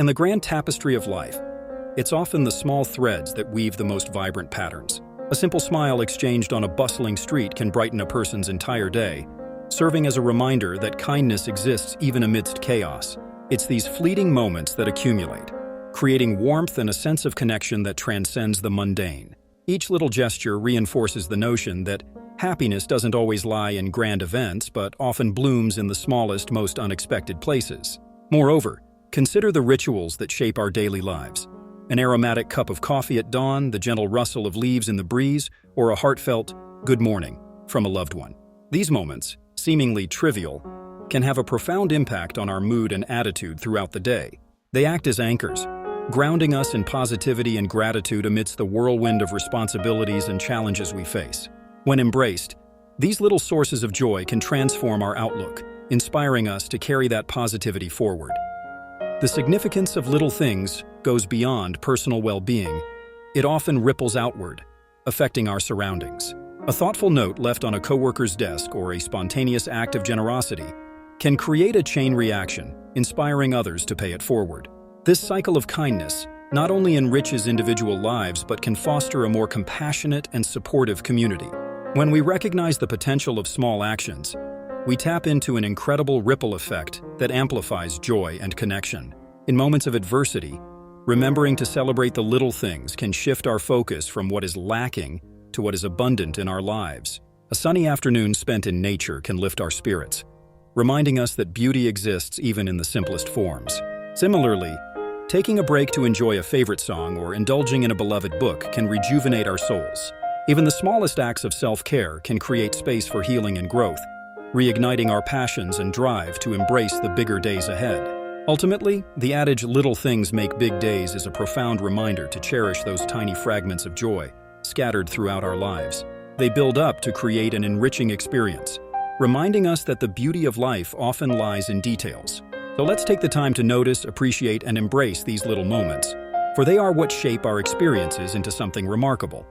In the grand tapestry of life, it's often the small threads that weave the most vibrant patterns. A simple smile exchanged on a bustling street can brighten a person's entire day, serving as a reminder that kindness exists even amidst chaos. It's these fleeting moments that accumulate, creating warmth and a sense of connection that transcends the mundane. Each little gesture reinforces the notion that happiness doesn't always lie in grand events, but often blooms in the smallest, most unexpected places. Moreover, consider the rituals that shape our daily lives. An aromatic cup of coffee at dawn, the gentle rustle of leaves in the breeze, or a heartfelt "good morning" from a loved one. These moments, seemingly trivial, can have a profound impact on our mood and attitude throughout the day. They act as anchors, grounding us in positivity and gratitude amidst the whirlwind of responsibilities and challenges we face. When embraced, these little sources of joy can transform our outlook, inspiring us to carry that positivity forward. The significance of little things goes beyond personal well-being. It often ripples outward, affecting our surroundings. A thoughtful note left on a coworker's desk or a spontaneous act of generosity can create a chain reaction, inspiring others to pay it forward. This cycle of kindness not only enriches individual lives but can foster a more compassionate and supportive community. When we recognize the potential of small actions, we tap into an incredible ripple effect that amplifies joy and connection. In moments of adversity, remembering to celebrate the little things can shift our focus from what is lacking to what is abundant in our lives. A sunny afternoon spent in nature can lift our spirits, reminding us that beauty exists even in the simplest forms. Similarly, taking a break to enjoy a favorite song or indulging in a beloved book can rejuvenate our souls. Even the smallest acts of self-care can create space for healing and growth, reigniting our passions and drive to embrace the bigger days ahead. Ultimately, the adage "little things make big days" is a profound reminder to cherish those tiny fragments of joy scattered throughout our lives. They build up to create an enriching experience, reminding us that the beauty of life often lies in details. So let's take the time to notice, appreciate, and embrace these little moments, for they are what shape our experiences into something remarkable.